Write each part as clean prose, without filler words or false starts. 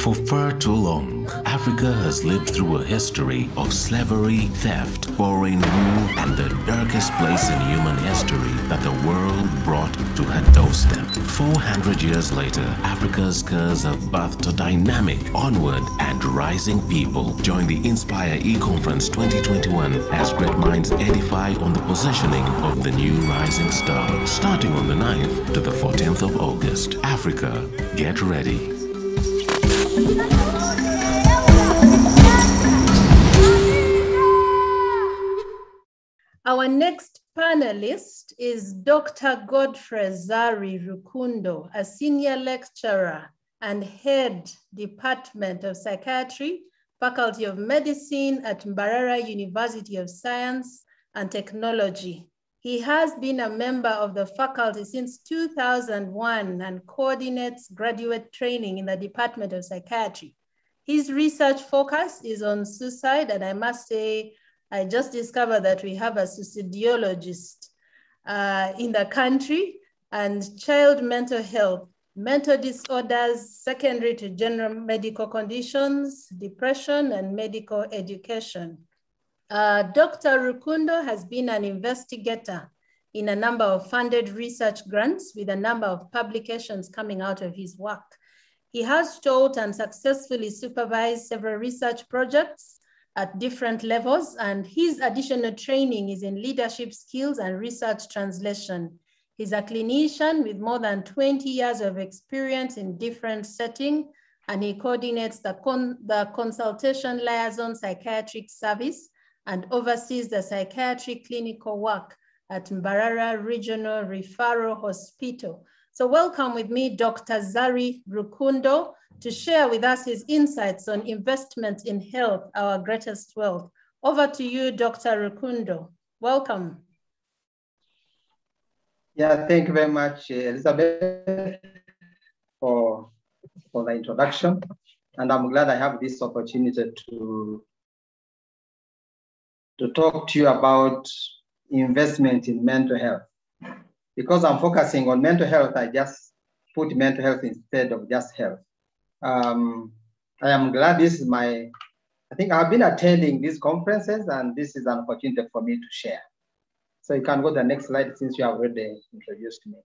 For far too long, Africa has lived through a history of slavery, theft, foreign rule, and the darkest place in human history that the world brought to her doorstep. 400 years later, Africa's scars have birthed a dynamic, onward, and rising people. Join the Inspire E-Conference 2021 as great minds edify on the positioning of the new rising star. Starting on the 9th to the 14th of August. Africa, get ready. Our next panelist is Dr. Godfrey Rukundo, a senior lecturer and head Department of Psychiatry, Faculty of Medicine at Mbarara University of Science and Technology. He has been a member of the faculty since 2001 and coordinates graduate training in the Department of Psychiatry. His research focus is on suicide, and I must say, I just discovered that we have a suicidologist in the country, and child mental health, mental disorders secondary to general medical conditions, depression, and medical education. Dr. Rukundo has been an investigator in a number of funded research grants with a number of publications coming out of his work. He has taught and successfully supervised several research projects at different levels, and his additional training is in leadership skills and research translation. He's a clinician with more than 20 years of experience in different settings, and he coordinates the consultation liaison psychiatric service and oversees the psychiatric clinical work at Mbarara Regional Referral Hospital. So welcome with me, Dr. Zari Rukundo, to share with us his insights on investment in health, our greatest wealth. Over to you, Dr. Rukundo. Welcome. Yeah, thank you very much, Elizabeth, for the introduction. And I'm glad I have this opportunity to talk to you about investment in mental health. Because I'm focusing on mental health, I just put mental health instead of just health. I am glad this is I think I've been attending these conferences, and this is an opportunity for me to share. So you can go to the next slide since you have already introduced me.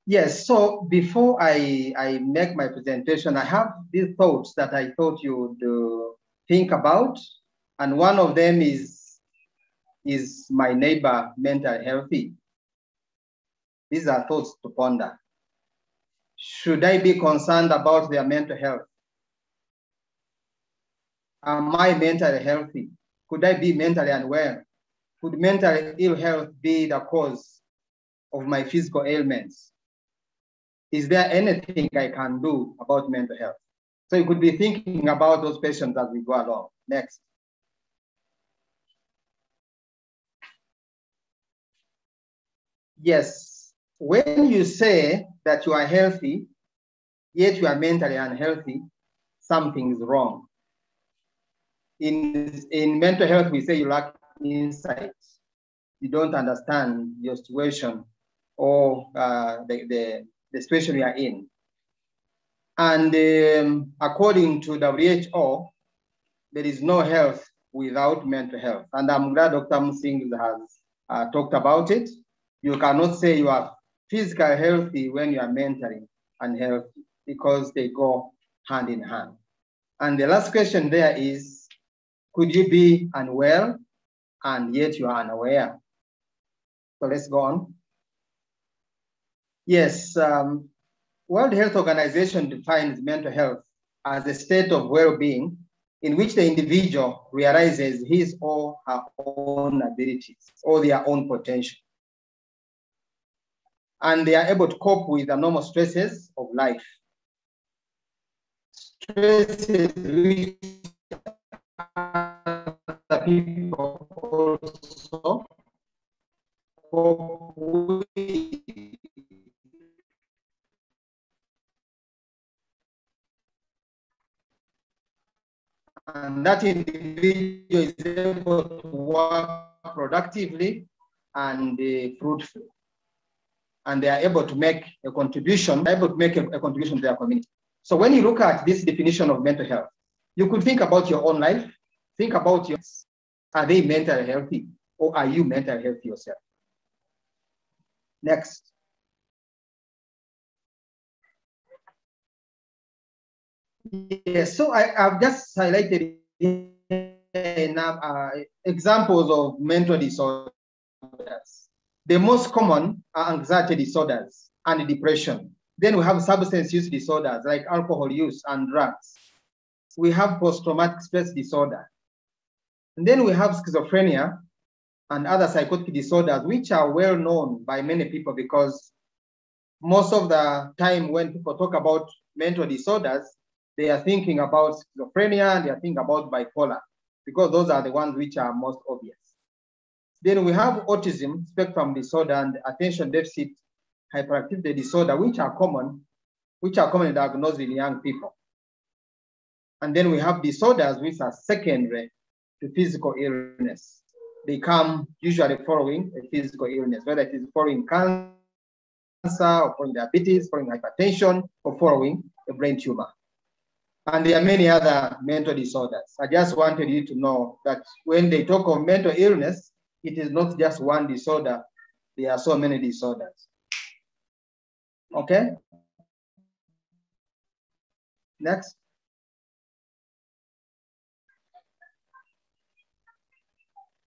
Yes, so before I make my presentation, I have these thoughts that I thought you would think about. And one of them is my neighbor mental healthy? These are thoughts to ponder. Should I be concerned about their mental health? Am I mentally healthy? Could I be mentally unwell? Could mental ill health be the cause of my physical ailments? Is there anything I can do about mental health? So you could be thinking about those questions as we go along. Next. Yes, when you say that you are healthy, yet you are mentally unhealthy, something is wrong. In mental health, we say you lack insight. You don't understand your situation or the situation you are in. And according to WHO, there is no health without mental health. And I'm glad Dr. Musing has talked about it. You cannot say you are physically healthy when you are mentally unhealthy, because they go hand in hand. And the last question there is, could you be unwell and yet you are unaware? So let's go on. Yes, World Health Organization defines mental health as a state of well-being in which the individual realizes his or her own abilities or their own potential. And they are able to cope with the normal stresses of life. Stresses which other people also cope with. And that individual is able to work productively and fruitful. And they are able to make a contribution, a contribution to their community. So when you look at this definition of mental health, you could think about your own life, think about are they mentally healthy, or are you mentally healthy yourself? Next. Yes, so I've just highlighted examples of mental disorders. The most common are anxiety disorders and depression. Then we have substance use disorders like alcohol use and drugs. We have post-traumatic stress disorder. And then we have schizophrenia and other psychotic disorders, which are well known by many people because most of the time when people talk about mental disorders, they are thinking about schizophrenia and they are thinking about bipolar because those are the ones which are most obvious. Then we have autism spectrum disorder and attention deficit hyperactivity disorder, which are commonly diagnosed in young people. And then we have disorders which are secondary to physical illness. They come usually following a physical illness, whether it is following cancer or following diabetes, following hypertension, or following a brain tumor. And there are many other mental disorders. I just wanted you to know that when they talk of mental illness, it is not just one disorder. There are so many disorders. Okay? Next.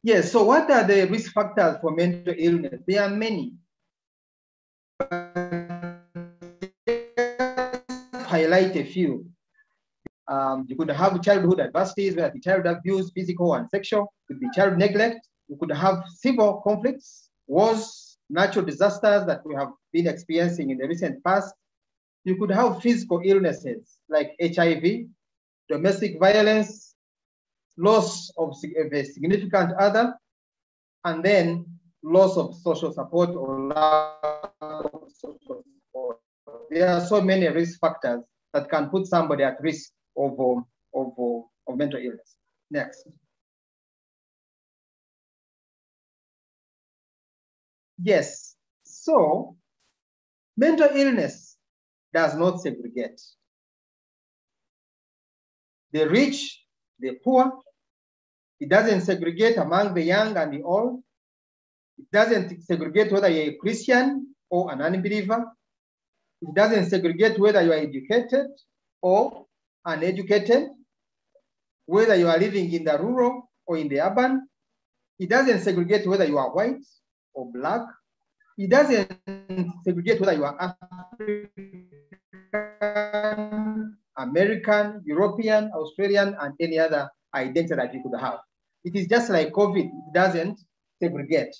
Yes, so what are the risk factors for mental illness? There are many. Highlight a few. You could have childhood adversities, where the child abuse, physical and sexual, could be child neglect. You could have civil conflicts, wars, natural disasters that we have been experiencing in the recent past. You could have physical illnesses like HIV, domestic violence, loss of a significant other, and then loss of social support or lack of social support. There are so many risk factors that can put somebody at risk of mental illness. Next. Yes, so mental illness does not segregate. The rich, the poor, it doesn't segregate among the young and the old. It doesn't segregate whether you're a Christian or an unbeliever. It doesn't segregate whether you are educated or uneducated, whether you are living in the rural or in the urban. It doesn't segregate whether you are white or black. It doesn't segregate whether you are African, American, European, Australian, and any other identity that you could have. It is just like COVID, it doesn't segregate.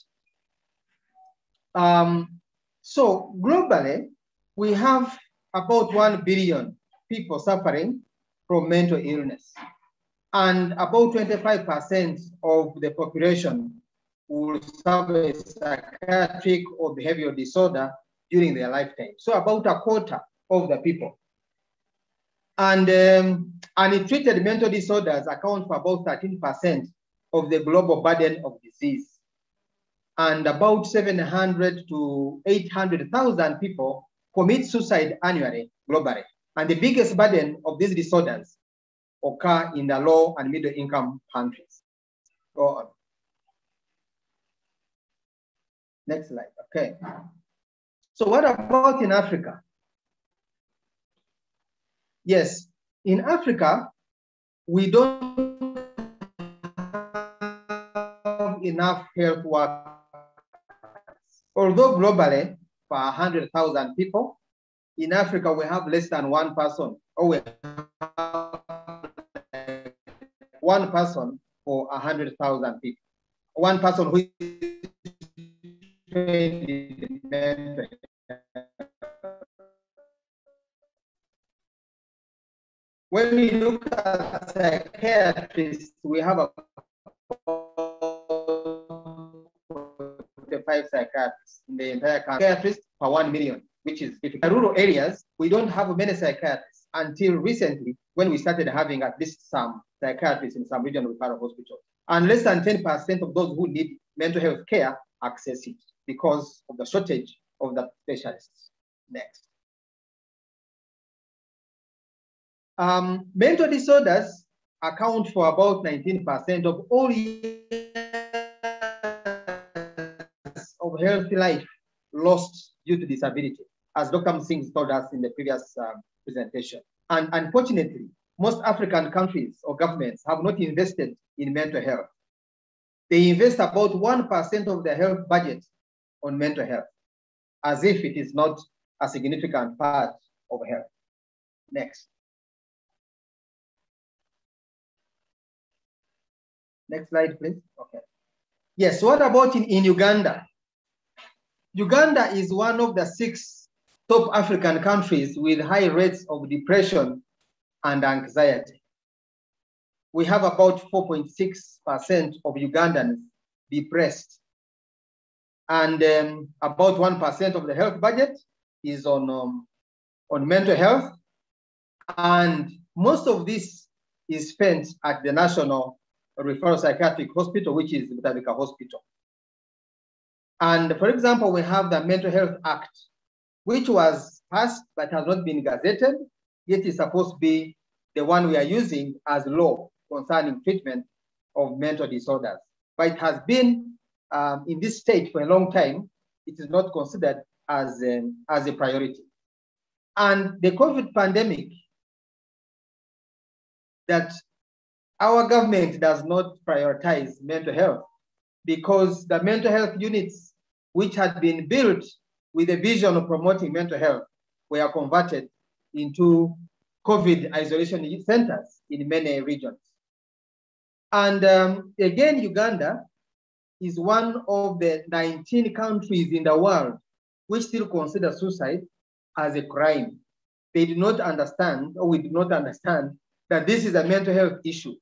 So globally, we have about 1 billion people suffering from mental illness. And about 25% of the population will suffer a psychiatric or behavioral disorder during their lifetime. So about a quarter of the people. And untreated mental disorders account for about 13% of the global burden of disease. And about 700 to 800,000 people commit suicide annually globally. And the biggest burden of these disorders occur in the low and middle income countries. Go on. Next slide, okay. So what about in Africa? Yes, in Africa, we don't have enough health workers. Although globally, for 100,000 people, in Africa, we have less than one person, or we have one person for 100,000 people. One person who is trained in mental health. When we look at psychiatrists, we have about 45 psychiatrists in the entire country. Psychiatrists per 1 million, which is in the rural areas, we don't have many psychiatrists until recently when we started having at least some psychiatrists in some regional referral hospitals. And less than 10% of those who need mental health care access it because of the shortage of the specialists. Next. Mental disorders account for about 19% of all years of healthy life lost due to disability, as Dr. Musing told us in the previous presentation. And unfortunately, most African countries or governments have not invested in mental health. They invest about 1% of their health budget on mental health, as if it is not a significant part of health. Next. Next slide, please. Okay. Yes, what about in Uganda? Uganda is one of the 6 top African countries with high rates of depression and anxiety. We have about 4.6% of Ugandans depressed. And about 1% of the health budget is on mental health. And most of this is spent at the National Referral Psychiatric Hospital, which is Butabika Hospital. And for example, we have the Mental Health Act, which was passed but has not been gazetted, yet is supposed to be the one we are using as law concerning treatment of mental disorders. But it has been in this state for a long time. It is not considered as a priority. And the COVID pandemic, that our government does not prioritize mental health, because the mental health units which had been built with a vision of promoting mental health were converted into COVID isolation centers in many regions. And again, Uganda is one of the 19 countries in the world which still consider suicide as a crime. They do not understand, or we do not understand, that this is a mental health issue.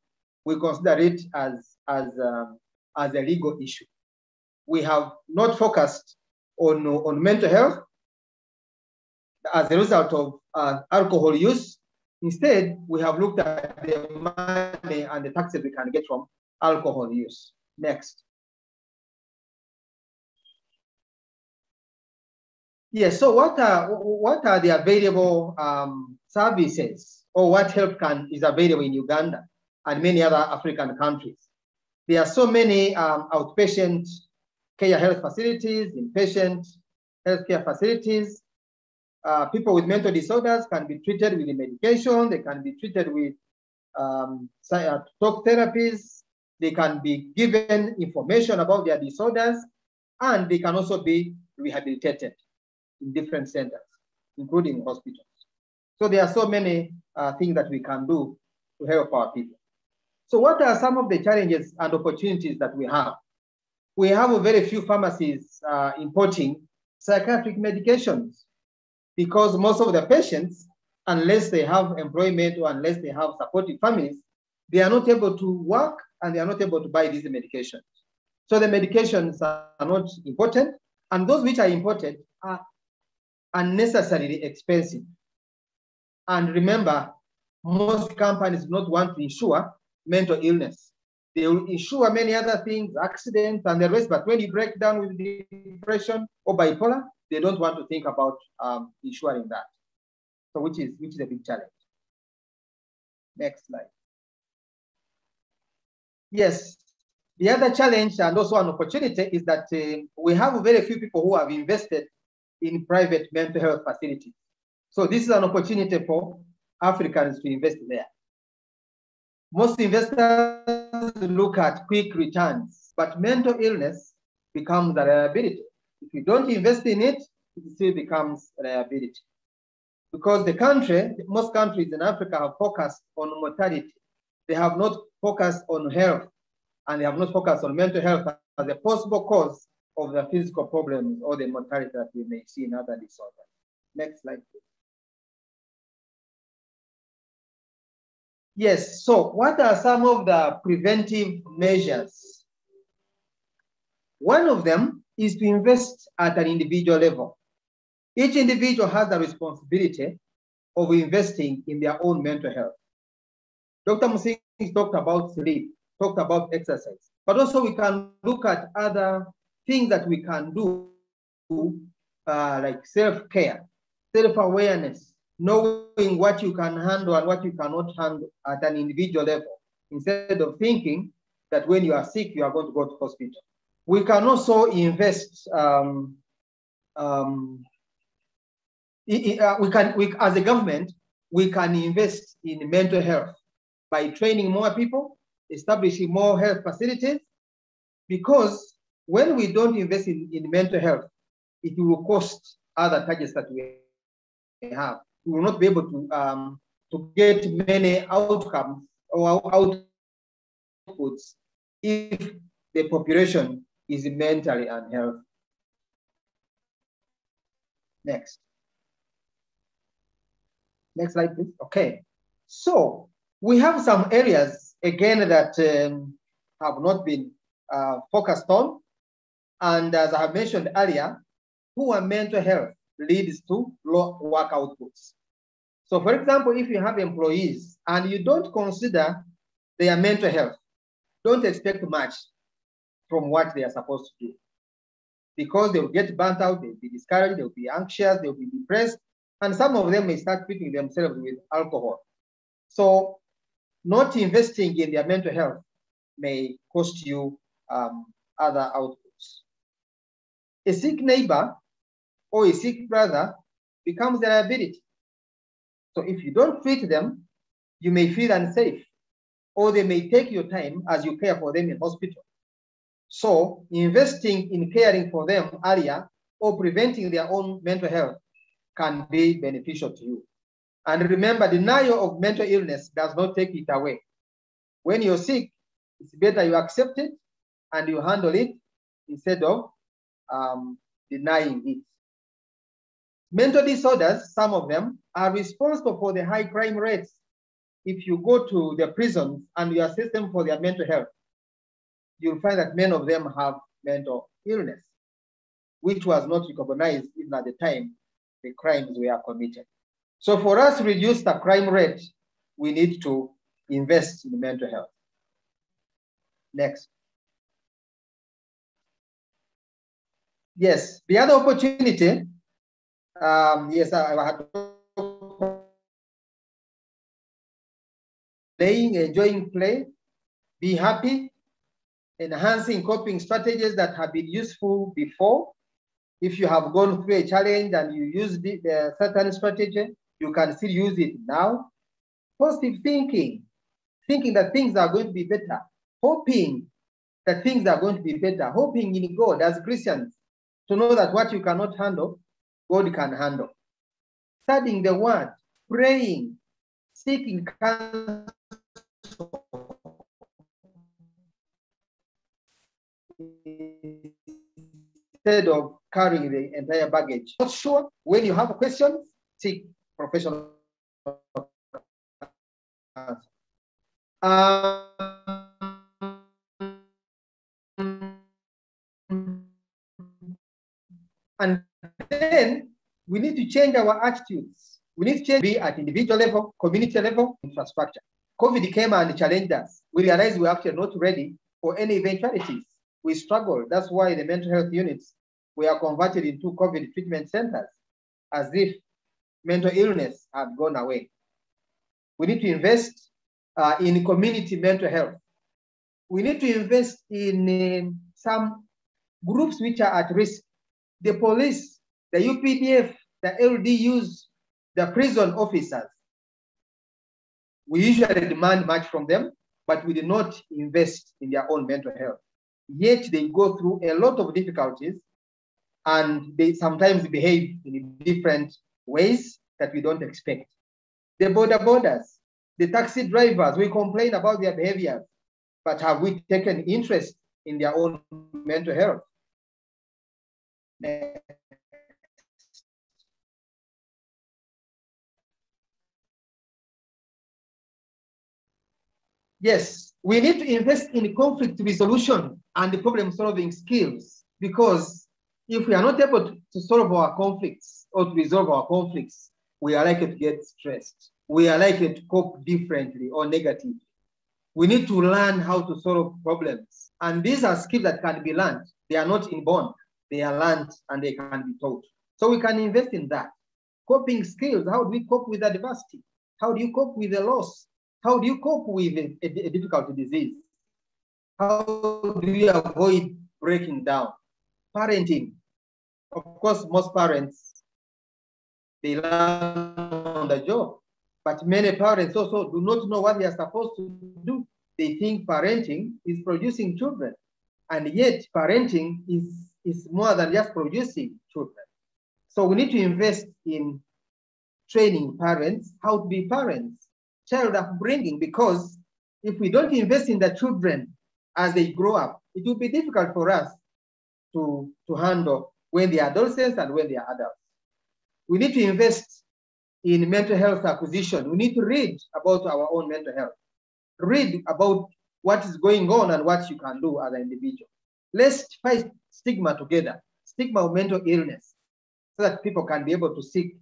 We consider it as a legal issue. We have not focused on mental health as a result of alcohol use. Instead, we have looked at the money and the taxes we can get from alcohol use. Next. Yes, so what are the available services, or what help is available in Uganda and many other African countries? There are so many outpatient care health facilities, inpatient healthcare facilities. People with mental disorders can be treated with medication. They can be treated with talk therapies. They can be given information about their disorders, and they can also be rehabilitated in different centers, including hospitals. So there are so many things that we can do to help our people. So what are some of the challenges and opportunities that we have? We have very few pharmacies importing psychiatric medications, because most of the patients, unless they have employment or unless they have supportive families, they are not able to work and they are not able to buy these medications. So the medications are not important, and those which are imported are unnecessarily expensive. And remember, most companies do not want to insure mental illness. They will insure many other things, accidents and the rest, but when you break down with depression or bipolar, they don't want to think about insuring that. So which is a big challenge. Next slide. Yes, the other challenge and also an opportunity is that we have very few people who have invested in private mental health facilities. So this is an opportunity for Africans to invest there. Most investors look at quick returns, but mental illness becomes a liability. If you don't invest in it, it still becomes a liability. Because most countries in Africa have focused on mortality. They have not focused on health, and they have not focused on mental health as a possible cause of the physical problems or the mortality that we may see in other disorders. Next slide, please. Yes, so what are some of the preventive measures? One of them is to invest at an individual level. Each individual has the responsibility of investing in their own mental health. Dr. Musing talked about sleep, talked about exercise, but also we can look at other things that we can do, like self-care, self-awareness, knowing what you can handle and what you cannot handle at an individual level, instead of thinking that when you are sick, you are going to go to hospital. We can also invest, as a government, we can invest in mental health by training more people, establishing more health facilities, because when we don't invest in mental health, it will cost other targets that we have. We will not be able to get many outcomes or outputs if the population is mentally unhealthy. Next. Next slide, please. Okay. So we have some areas, again, that have not been focused on. And as I have mentioned earlier, poor mental health leads to low work outputs. So for example, if you have employees and you don't consider their mental health, don't expect much from what they are supposed to do, because they will get burnt out, they'll be discouraged, they'll be anxious, they'll be depressed, and some of them may start treating themselves with alcohol. So not investing in their mental health may cost you other outputs. A sick neighbor or a sick brother becomes a liability. So if you don't treat them, you may feel unsafe, or they may take your time as you care for them in hospital. So investing in caring for them earlier or preventing their own mental health can be beneficial to you. And remember, denial of mental illness does not take it away. When you're sick, it's better you accept it and you handle it instead of denying it. Mental disorders, some of them, are responsible for the high crime rates. If you go to the prisons and you assess them for their mental health, you'll find that many of them have mental illness, which was not recognized even at the time the crimes were committed. So for us to reduce the crime rate, we need to invest in mental health. Next. Yes, the other opportunity, yes, I had playing, enjoying play, be happy, enhancing coping strategies that have been useful before. If you have gone through a challenge and you use the certain strategy, you can still use it now. Positive thinking, thinking that things are going to be better, hoping that things are going to be better, hoping in God as Christians to know that what you cannot handle, God can handle. Studying the word, praying, seeking counsel, instead of carrying the entire baggage. Not sure, when you have questions, seek professional answer. And then we need to change our attitudes. We need to change, be at individual level, community level, infrastructure. COVID came and challenged us. We realized we're actually not ready for any eventualities. We struggled. That's why the mental health units were converted into COVID treatment centers, as if mental illness had gone away. We need to invest in community mental health. We need to invest in some groups which are at risk. The police, the UPDF, the LDUs, the prison officers. We usually demand much from them, but we do not invest in their own mental health. Yet they go through a lot of difficulties and they sometimes behave in different ways that we don't expect. The border-borders, the taxi drivers, we complain about their behaviors, but have we taken interest in their own mental health? Yes, we need to invest in conflict resolution and problem-solving skills, because if we are not able to solve our conflicts or to resolve our conflicts, we are likely to get stressed. We are likely to cope differently or negatively. We need to learn how to solve problems. And these are skills that can be learned. They are not inborn. They are learned and they can be taught. So we can invest in that. Coping skills. How do we cope with adversity? How do you cope with a loss? How do you cope with a difficult disease? How do you avoid breaking down? Parenting. Of course, most parents, they learn on the job, but many parents also do not know what they are supposed to do. They think parenting is producing children, and yet parenting is more than just producing children. So we need to invest in training parents how to be parents, child upbringing, because if we don't invest in the children as they grow up, it will be difficult for us to handle when they are adolescents and when they are adults. We need to invest in mental health acquisition. We need to read about our own mental health. Read about what is going on and what you can do as an individual. Let's fight stigma together, stigma of mental illness, so that people can be able to seek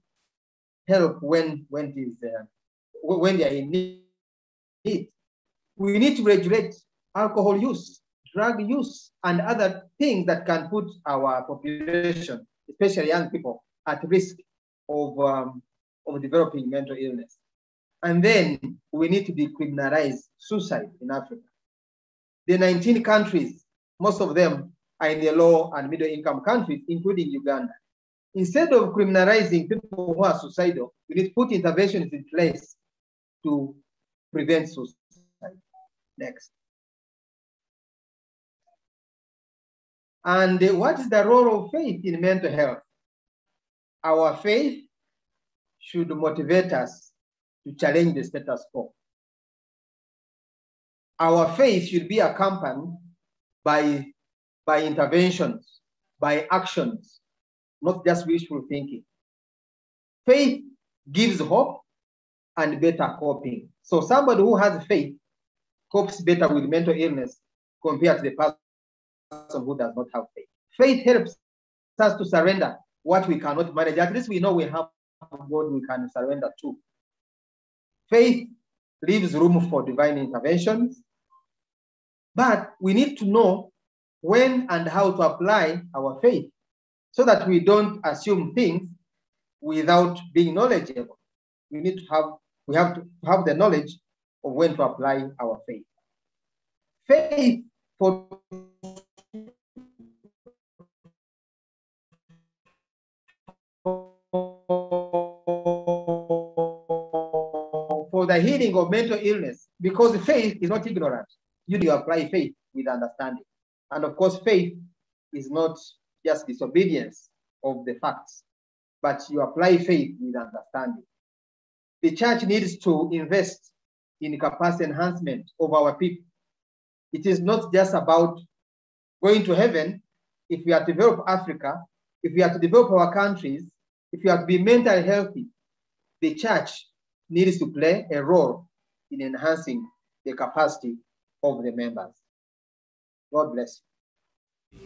help when they are in need. We need to regulate alcohol use, drug use, and other things that can put our population, especially young people, at risk of developing mental illness. And then we need to decriminalize suicide in Africa. The 19 countries, most of them are in the low and middle income countries, including Uganda. Instead of criminalizing people who are suicidal, we need to put interventions in place to prevent suicide. Next. And what is the role of faith in mental health? Our faith should motivate us to challenge the status quo. Our faith should be accompanied by interventions, by actions, not just wishful thinking. Faith gives hope and better coping. So somebody who has faith copes better with mental illness compared to the person who does not have faith. Faith helps us to surrender what we cannot manage. At least we know we have God we can surrender to. Faith leaves room for divine interventions, but we need to know when and how to apply our faith so that we don't assume things without being knowledgeable. We have to have the knowledge of when to apply our faith. Faith for the healing of mental illness, because faith is not ignorant. You apply faith with understanding. And of course, faith is not just disobedience of the facts, but you apply faith with understanding. The church needs to invest in capacity enhancement of our people. It is not just about going to heaven. If we are to develop Africa, if we are to develop our countries, if we are to be mentally healthy, the church needs to play a role in enhancing the capacity of the members. God bless you.